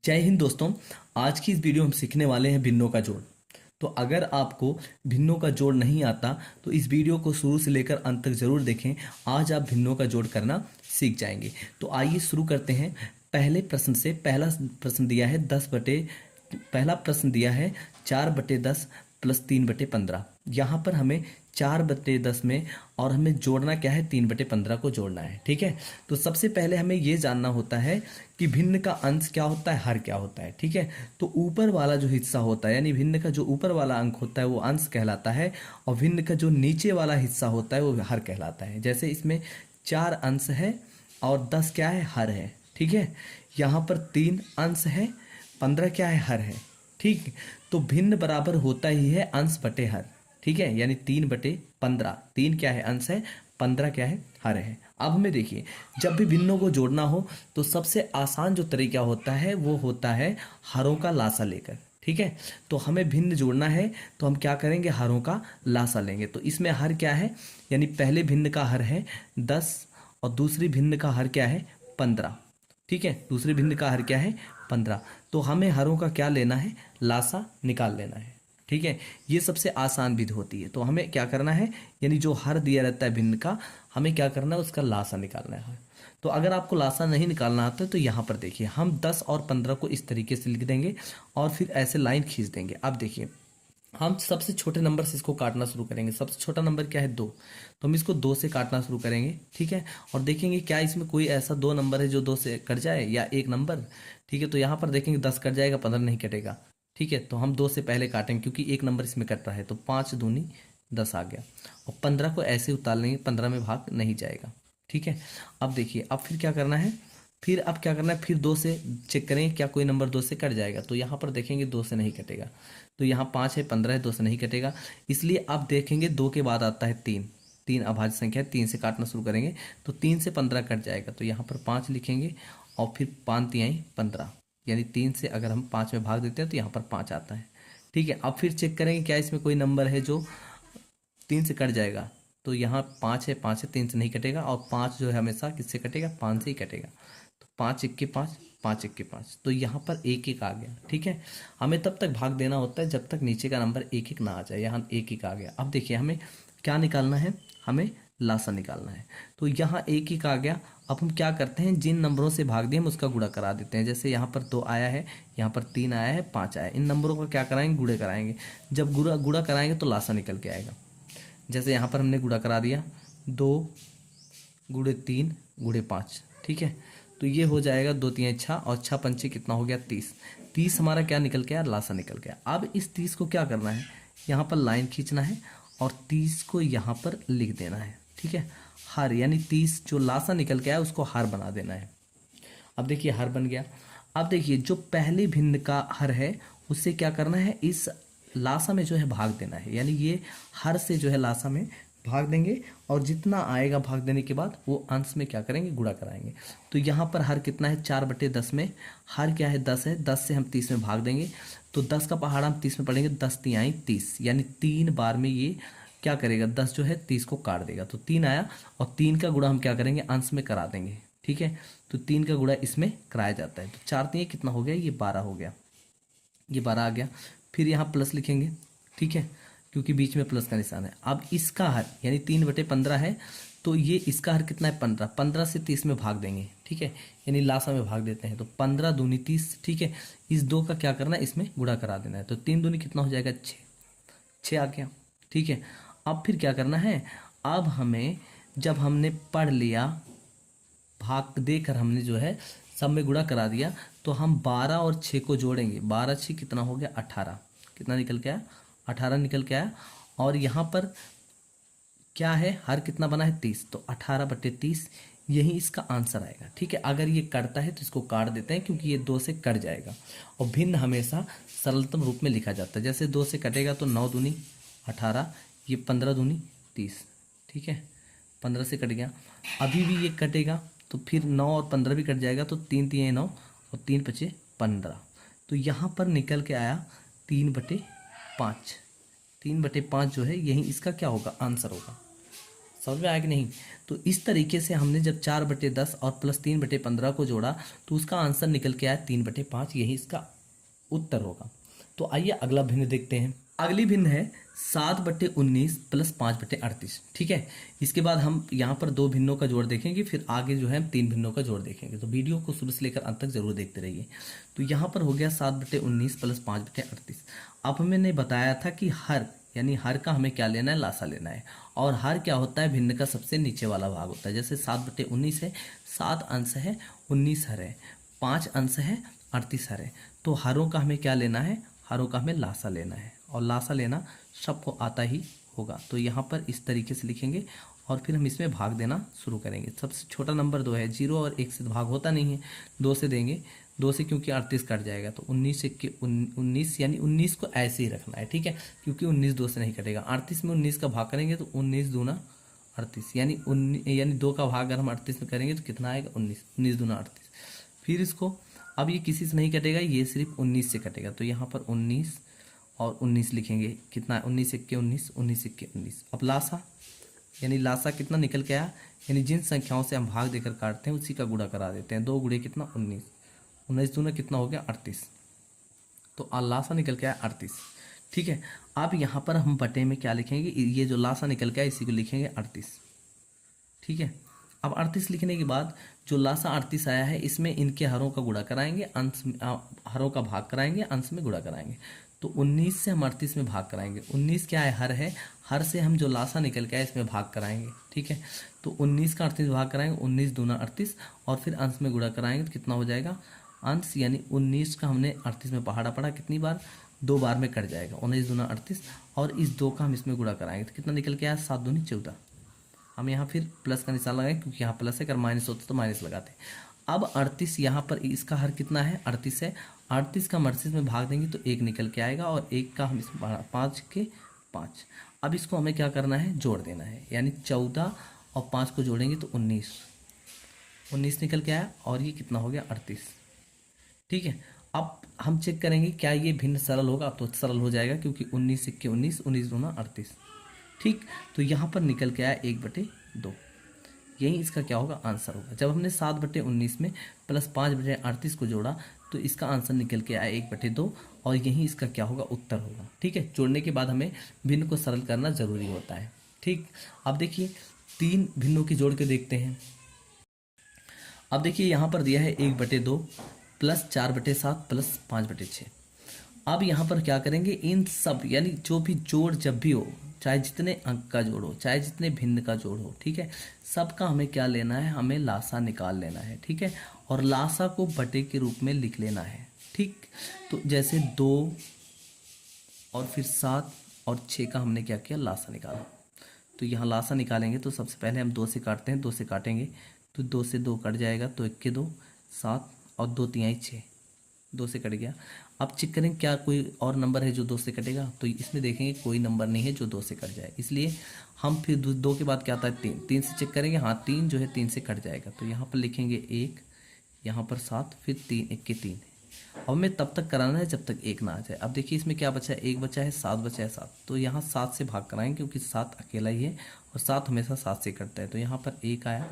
जय हिंद दोस्तों। आज की इस वीडियो में हम सीखने वाले हैं भिन्नों का जोड़। तो अगर आपको भिन्नों का जोड़ नहीं आता तो इस वीडियो को शुरू से लेकर अंत तक जरूर देखें। आज आप भिन्नों का जोड़ करना सीख जाएंगे। तो आइए शुरू करते हैं पहले प्रश्न से। पहला प्रश्न दिया है 4/10 प्लस 3/15। यहाँ पर हमें 4/10 में और हमें जोड़ना क्या है, 3/15 को जोड़ना है। ठीक है, तो सबसे पहले हमें ये जानना होता है कि भिन्न का अंश क्या होता है, हर क्या होता है। ठीक है, तो ऊपर वाला जो हिस्सा होता है यानी भिन्न का जो ऊपर वाला अंक होता है वो अंश कहलाता है, और भिन्न का जो नीचे वाला हिस्सा होता है वो हर कहलाता है। जैसे इसमें 4 अंश है और 10 क्या है, हर है। ठीक है, यहाँ पर 3 अंश है, 15 क्या है, हर है। ठीक, तो भिन्न बराबर होता ही है अंश बटे हर। ठीक है, यानी 3/15। 3 क्या है, अंश है, 15 क्या है, हर है। अब हमें देखिए, जब भी भिन्नों को जोड़ना हो तो सबसे आसान जो तरीका होता है वो होता है हरों का लासा लेकर। ठीक है, तो हमें भिन्न जोड़ना है तो हम क्या करेंगे, हरों का लासा लेंगे। तो इसमें हर क्या है, यानी पहले भिन्न का हर है 10 और दूसरी भिन्न का हर क्या है, 15। ठीक है, दूसरी भिन्न का हर क्या है, 15। तो हमें हरों का क्या लेना है, लासा निकाल लेना है। ठीक है, ये सबसे आसान विधि होती है। तो हमें क्या करना है, यानी जो हर दिया रहता है भिन्न का, हमें क्या करना है, उसका लासा निकालना है। तो अगर आपको लासा नहीं निकालना आता है तो यहाँ पर देखिए, हम 10 और 15 को इस तरीके से लिख देंगे और फिर ऐसे लाइन खींच देंगे। अब देखिए, हम सबसे छोटे नंबर से इसको काटना शुरू करेंगे। सबसे छोटा नंबर क्या है, 2। तो हम इसको 2 से काटना शुरू करेंगे। ठीक है, और देखेंगे क्या इसमें कोई ऐसा 2 नंबर है जो 2 से कट जाए, या 1 नंबर। ठीक है, तो यहाँ पर देखेंगे 10 कट जाएगा, 15 नहीं कटेगा। ठीक है, तो हम 2 से पहले काटेंगे क्योंकि 1 नंबर इसमें कट रहा है। तो 5 दूनी 10 आ गया, और 15 को ऐसे उतार लेंगे, 15 में भाग नहीं जाएगा। ठीक है, अब देखिए, अब फिर क्या करना है, फिर 2 से चेक करेंगे क्या कोई नंबर 2 से कट जाएगा। तो यहाँ पर देखेंगे 2 से नहीं कटेगा। तो यहाँ 5 है, 15 है, 2 से नहीं कटेगा। इसलिए अब देखेंगे 2 के बाद आता है 3। 3 अभाज्य संख्या है, 3 से काटना शुरू करेंगे तो 3 से 15 कट जाएगा। तो यहाँ पर 5 लिखेंगे और फिर 5 तिहाई 15, यानी 3 से अगर हम 5 में भाग देते हैं तो यहाँ पर 5 आता है। ठीक है, अब फिर चेक करेंगे क्या इसमें कोई नंबर है जो 3 से कट जाएगा। तो यहाँ 5 है, 3 से नहीं कटेगा, और 5 जो है हमेशा किससे कटेगा, 5 से ही कटेगा। तो 5 1 के 5, 5 1 के 5, तो यहाँ पर 1 1 आ गया। ठीक है, हमें तब तक भाग देना होता है जब तक नीचे का नंबर 1 1 ना आ जाए। यहाँ 1 1 आ गया। अब देखिए, हमें क्या निकालना है, हमें लासा निकालना है। तो यहाँ 1 1 आ गया। अब हम क्या करते हैं, जिन नंबरों से भाग दिए हम उसका गुणा करा देते हैं। जैसे यहाँ पर 2 आया है, यहाँ पर 3 आया है, 5 आया है। इन नंबरों का क्या कराएंगे, गुणे कराएंगे। जब गुणा कराएंगे तो लासा निकल के आएगा। जैसे यहाँ पर हमने गुणा करा दिया, 2 गुणे 3 गुणे 5। ठीक है, तो ये हो जाएगा 2 3 6, और 6 पंचे कितना हो गया, 30। 30 हमारा क्या निकल गया, लासा निकल गया। अब इस 30 को क्या करना है, यहाँ पर लाइन खींचना है और 30 को यहाँ पर लिख देना है। ठीक है, हर, यानी 30 जो लासा निकल के आया उसको हर बना देना है। अब देखिए, हर बन गया। अब देखिए, जो पहले भिन्न का हर है उससे क्या करना है, इस लासा में जो है भाग देना है। यानी ये हर से जो है लासा में भाग देंगे, और जितना आएगा भाग देने के बाद वो अंश में क्या करेंगे, गुणा कराएंगे। तो यहाँ पर हर कितना है, 4/10 में हर क्या है, 10 है। 10 से हम 30 में भाग देंगे तो 10 का पहाड़ा हम 30 में पढ़ेंगे, 10 तिहाई 30, यानी 3 बार में ये क्या करेगा, 10 जो है 30 को काट देगा। तो 3 आया, और 3 का गुणा हम क्या करेंगे, अंश में करा देंगे। ठीक है, तो 3 का गुणा इसमें कराया जाता है। तो 4 3 कितना हो गया, ये 12 हो गया, ये 12 आ गया। फिर यहाँ प्लस लिखेंगे। ठीक है, क्योंकि बीच में प्लस का निशान है। अब इसका हर यानी 3/15 है, तो ये इसका हर कितना है, 15। 15 से 30 में भाग देंगे। ठीक है, यानी लासा में भाग देते हैं। तो 15 दूनी 30। ठीक है, इस 2 का क्या करना है, इसमें गुणा करा देना है। तो 3 दूनी कितना हो जाएगा, 6। 6 आ गया। ठीक है, अब फिर क्या करना है, अब हमें जब हमने पढ़ लिया, भाग देकर हमने जो है सब में गुणा करा दिया, तो हम 12 और 6 को जोड़ेंगे। 12 6 कितना हो गया, 18। कितना निकल के आया, 18 निकल के आया। और यहाँ पर क्या है, हर कितना बना है, 30। तो 18/30 यही इसका आंसर आएगा। ठीक है, अगर ये कटता है तो इसको काट देते हैं क्योंकि ये 2 से कट जाएगा, और भिन्न हमेशा सरलतम रूप में लिखा जाता है। जैसे 2 से कटेगा तो 9 दूनी 18, ये 15 दूनी 30। ठीक है, 15 से कट गया। अभी भी ये कटेगा तो फिर 9 और 15 भी कट जाएगा, तो 3 3 9 और 3 5 15। तो यहाँ पर निकल के आया 3/5। 3/5 जो है यही इसका क्या होगा, आंसर होगा। समझ में आया कि नहीं? तो इस तरीके से हमने जब 4/10 और प्लस 3/15 को जोड़ा तो उसका आंसर निकल के आया 3/5, यही इसका उत्तर होगा। तो आइए अगला भिन्न देखते हैं। अगली भिन्न है 7/19 प्लस 5/38। ठीक है, इसके बाद हम यहाँ पर दो भिन्नों का जोड़ देखेंगे, फिर आगे जो है हम 3 भिन्नों का जोड़ देखेंगे। तो वीडियो को शुरू से लेकर अंत तक जरूर देखते रहिए। तो यहाँ पर हो गया 7/19 प्लस 5/38। अब मैंने बताया था कि हर, यानी हर का हमें क्या लेना है, लासा लेना है। और हर क्या होता है, भिन्न का सबसे नीचे वाला भाग होता है। जैसे 7/19 है, 7 अंश है, 19 हर है, 5 अंश है, 38 हर है। तो हरों का हमें क्या लेना है, हरों का हमें लासा लेना है, और लासा लेना सबको आता ही होगा। तो यहाँ पर इस तरीके से लिखेंगे और फिर हम इसमें भाग देना शुरू करेंगे। सबसे छोटा नंबर 2 है, 0 और 1 से भाग होता नहीं है, 2 से देंगे, 2 से क्योंकि 38 कट जाएगा। तो 19 से 19, यानी 19 को ऐसे ही रखना है। ठीक है, क्योंकि 19 2 से नहीं कटेगा। 38 में 19 का भाग करेंगे तो 19 दूना 38, यानी 2 का भाग अगर हम 38 में करेंगे तो कितना आएगा, 19, 19 दूना 38। फिर इसको, अब ये किसी से नहीं कटेगा, ये सिर्फ 19 से कटेगा। तो यहाँ पर 19 और 19 लिखेंगे, कितना है, 19 1 19, 19 1 19। अब लासा, यानी लासा कितना निकल के आया, यानी जिन संख्याओं से हम भाग देकर काटते हैं उसी का गुणा करा देते हैं। 2 गुणे कितना, 19, 19 दूना कितना हो गया, 38। तो लासा निकल के आया 38। ठीक है, अब यहाँ पर हम बटे में क्या लिखेंगे, ये जो लासा निकल के आया इसी को लिखेंगे 38। ठीक है, अब 38 लिखने के बाद जो लासा 38 आया है इसमें इनके हरों का गुणा कराएंगे, अंश हरों का भाग कराएंगे, अंश में गुणा कराएंगे। तो 19 से हम 38 में भाग कराएंगे। 19 क्या है, हर है, हर से हम जो लासा निकल के आए इसमें भाग कराएंगे। ठीक है, तो 19 का 38 में भाग कराएंगे, 19 दूना 38, और फिर अंश में गुणा कराएंगे तो कितना हो जाएगा, अंश, यानी 19 का हमने 38 में पहाड़ा पड़ा कितनी बार, 2 बार में कट जाएगा, 19 दूना 38, और इस 2 का हम इसमें गुणा कराएंगे तो कितना निकल के आया, 7 दूनी 14। हम यहाँ फिर प्लस का निशान लगाएंगे क्योंकि यहाँ प्लस है, अगर माइनस होता तो माइनस लगाते। अब 38 यहाँ पर इसका हर कितना है, 38 है, 38 का हम 38 में भाग देंगे तो 1 निकल के आएगा, और 1 का हम इसमें 5 के 5। अब इसको हमें क्या करना है, जोड़ देना है, यानी 14 और 5 को जोड़ेंगे तो 19, 19 निकल के आया, और ये कितना हो गया, 38। ठीक है, अब हम चेक करेंगे क्या ये भिन्न सरल होगा। अब तो सरल हो जाएगा क्योंकि 19 1 19, 19 दूना 38। ठीक, तो यहाँ पर निकल के आया 1/2, यही इसका क्या होगा, आंसर होगा। जब हमने 7/19 में प्लस 5/38 को जोड़ा तो इसका आंसर निकल के आया 1/2, और यही इसका क्या होगा, उत्तर होगा। ठीक है, जोड़ने के बाद हमें भिन्न को सरल करना जरूरी होता है। ठीक, अब देखिए 3 भिन्नों की जोड़ के देखते हैं। अब देखिए यहाँ पर दिया है 1/2 प्लस 4/7 प्लस 5/6। अब यहाँ पर क्या करेंगे, इन सब, यानी जो भी जोड़ जब भी हो, चाहे जितने अंक का जोड़ हो, चाहे जितने भिन्न का जोड़ हो, ठीक है, सबका हमें क्या लेना है, हमें लासा निकाल लेना है। ठीक है, और लासा को बटे के रूप में लिख लेना है। ठीक, तो जैसे 2 और फिर 7 और 6 का हमने क्या किया, लासा निकाला। तो यहाँ लासा निकालेंगे तो सबसे पहले हम 2 से काटते हैं, 2 से काटेंगे तो 2 से 2 कट जाएगा, तो 1 के 2 7 और 2 तिहाई 6, 2 से कट गया। अब चेक करें क्या कोई और नंबर है जो 2 से कटेगा, तो इसमें देखेंगे कोई नंबर नहीं है जो 2 से कट जाए, इसलिए हम फिर 2 के बाद क्या आता है, 3, 3 से चेक करेंगे, हाँ 3 जो है 3 से कट जाएगा। तो यहाँ पर लिखेंगे 1, यहाँ पर 7, फिर 3, 1 के 3। अब हमें तब तक कराना है जब तक 1 ना आ जाए। अब देखिए इसमें क्या बचा है, 1 बचा है, 7 बचा है, 7, तो यहाँ 7 से भाग कराएंगे क्योंकि 7 अकेला ही है और 7 हमेशा 7 से कटता है। तो यहाँ पर 1 आया,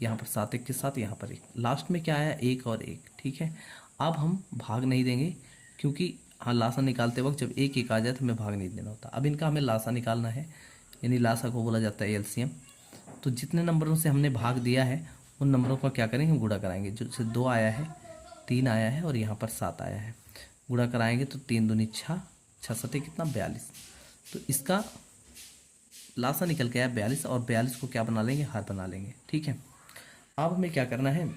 यहाँ पर 7 1 के 7, यहाँ पर 1, लास्ट में क्या आया, 1 और 1। ठीक है, अब हम भाग नहीं देंगे क्योंकि हाँ लासा निकालते वक्त जब 1 1 आ जाए तो हमें भाग नहीं देना होता। अब इनका हमें लासा निकालना है, यानी लासा को बोला जाता है एलसीएम। तो जितने नंबरों से हमने भाग दिया है उन नंबरों का क्या करेंगे, हम गुणा कराएंगे। जो 2 आया है, 3 आया है और यहाँ पर 7 आया है, गुणा कराएंगे तो 3 दूनी 6, 6 सते कितना, 42। तो इसका लासा निकल के आया 42, और 42 को क्या बना लेंगे, हर बना लेंगे। ठीक है, अब हमें क्या करना है,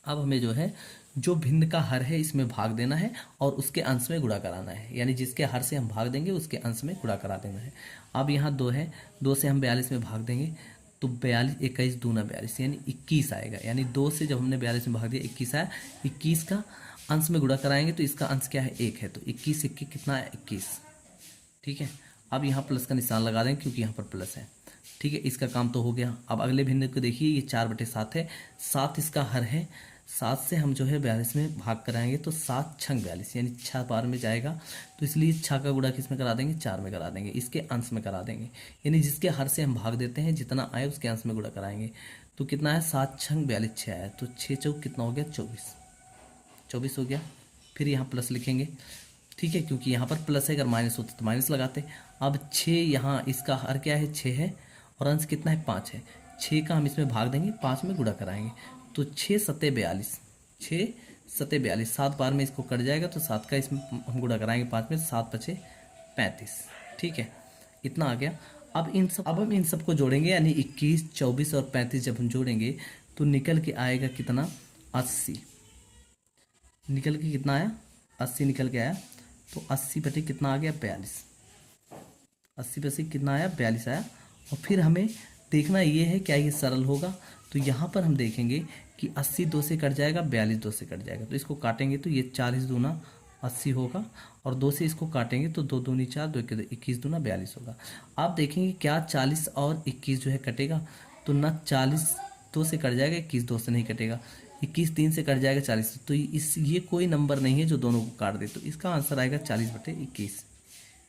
अब हमें जो है जो भिन्न का हर है इसमें भाग देना है और उसके अंश में गुणा कराना है, यानी जिसके हर से हम भाग देंगे उसके अंश में गुणा करा देना है। अब यहाँ 2 है, 2 से हम 42 में भाग देंगे तो 42 21 दूना 42, यानी 21 आएगा। यानी 2 से जब हमने 42 में भाग दिया 21 आया, 21 का अंश में गुणा कराएंगे तो इसका अंश क्या है, 1 है, तो 21 1 कितना है, 21। ठीक है, अब यहाँ प्लस का निशान लगा देंगे क्योंकि यहाँ पर प्लस है। ठीक है, इसका काम तो हो गया। अब अगले भिन्न को देखिए, ये 4/7 है, 7 इसका हर है, 7 से हम जो है 42 में भाग कराएंगे तो 7 छंग 42 यानी 6 बार में जाएगा। तो इसलिए 6 का गुणा किस में करा देंगे, 4 में करा देंगे, इसके अंश में करा देंगे। यानी जिसके हर से हम भाग देते हैं जितना आए उसके अंश में गुणा कराएंगे। तो कितना है, 7 छंग 42, 6 आया, तो 6 चौक कितना हो गया, 24, 24 हो गया। फिर यहाँ प्लस लिखेंगे, ठीक है, क्योंकि यहाँ पर प्लस है, अगर माइनस होता तो माइनस लगाते। अब 6 यहाँ इसका हर क्या है, 6 है, और अंश कितना है, 5 है। 6 का हम इसमें भाग देंगे, 5 में गुणा कराएंगे, तो 6 सत्ते 42, 6 सत्ते 42, 7 बार में इसको कट जाएगा, तो 7 का इसमें हम गुणा कराएंगे 5 में, 7 पचे 35, ठीक है, इतना आ गया। अब हम इन सब को जोड़ेंगे, यानी 21, 24 और 35 जब हम जोड़ेंगे तो निकल के आएगा कितना, 80। निकल के कितना आया, 80 निकल के आया। तो 80 बटे कितना आ गया, 42, 80 बटे कितना आया, 42 आया। और फिर हमें देखना ये है क्या ये सरल होगा। तो यहाँ पर हम देखेंगे कि 80 2 से कट जाएगा, 42 2 से कट जाएगा, तो इसको काटेंगे तो ये 40 दूना 80 होगा, और 2 से इसको काटेंगे तो 2 दूनी 4, 2 21 दूना 42 होगा। आप देखेंगे क्या 40 और 21 जो है कटेगा, तो ना 40 2 से कट जाएगा, 21 2 से नहीं कटेगा, 21 3 से कट जाएगा 40, तो ये कोई नंबर नहीं है जो दोनों को काट दे। तो इसका आंसर आएगा 40 बटे 21,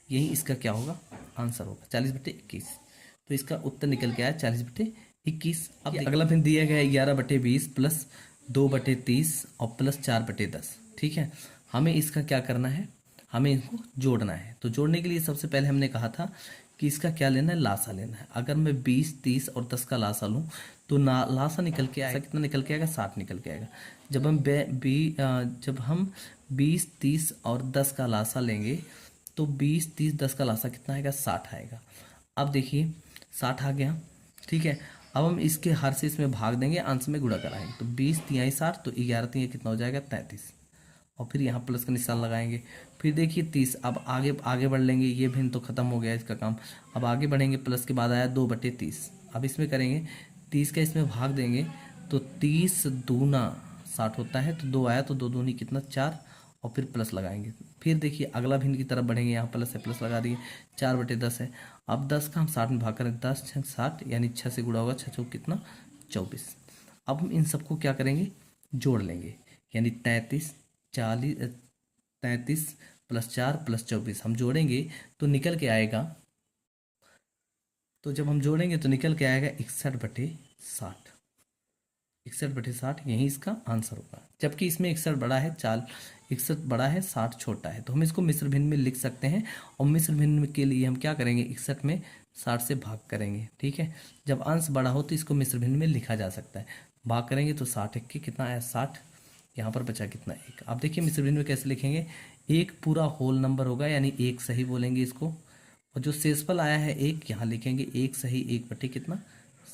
यही इसका क्या होगा, आंसर होगा 40 बटे 21। तो इसका उत्तर निकल के आया 40 बटे 21। अब अगला फिर दिया गया है 11 बटे 20 प्लस 2 बटे 30 और प्लस 4 बटे 10, ठीक है। हमें इसका क्या करना है, हमें इसको जोड़ना है। तो जोड़ने के लिए सबसे पहले हमने कहा था कि इसका क्या लेना है, लासा लेना है। अगर मैं 20 30 और 10 का लासा लूँ तो लासा निकल के आएगा, कितना निकल के आएगा, 60 निकल के आएगा। जब हम 20 30 और 10 का लासा लेंगे तो 20 30 10 का लासा कितना आएगा, 60 आएगा। अब देखिए 60 आ गया, ठीक है। अब हम इसके हर से इसमें भाग देंगे, अंश में गुणा कराएंगे, तो 20 तिहाई 60, तो 11 तिहाई कितना हो जाएगा, 33, और फिर यहाँ प्लस का निशान लगाएंगे। फिर देखिए 30, अब आगे बढ़ लेंगे, ये भिन्न तो खत्म हो गया इसका काम। अब आगे बढ़ेंगे, प्लस के बाद आया 2 बटे 30, अब इसमें करेंगे 30 का इसमें भाग देंगे तो 30 दूना 60 होता है, तो 2 आया, तो 2 दूनी कितना 4, और फिर प्लस लगाएंगे। फिर देखिए अगला भिन्न की तरफ बढ़ेंगे, यहाँ प्लस है, प्लस लगा दिए, 4 बटे 10 है। अब 10 का हम 60 में भाग करें, 10 6 60, यानी 6 से गुणा होगा, 6 चौक कितना 24। अब हम इन सबको क्या करेंगे, जोड़ लेंगे, यानी 33 प्लस 4 प्लस 24 हम जोड़ेंगे तो निकल के आएगा, तो जब हम जोड़ेंगे तो निकल के आएगा 61 बटे 60, 61 बटे 60, यही इसका आंसर होगा। जबकि इसमें 61 बड़ा है, 61 बड़ा है, 60 छोटा है, तो हम इसको मिश्र भिन्न में लिख सकते हैं। और मिश्र भिन्न के लिए हम क्या करेंगे, 61 में 60 से भाग करेंगे, ठीक है। जब अंश बड़ा हो तो इसको मिश्र भिन्न में लिखा जा सकता है। भाग करेंगे तो 60 1 के कितना आया, 60, यहाँ पर बचा कितना, 1। अब देखिए मिश्र भिन्न में कैसे लिखेंगे, एक पूरा होल नंबर होगा, यानी 1 सही बोलेंगे इसको, और जो शेषफल आया है 1, यहाँ लिखेंगे 1 सही 1 बटे कितना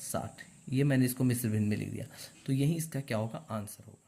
60। ये मैंने इसको मिश्र भिन्न में लिख दिया, तो यही इसका क्या होगा, आंसर होगा।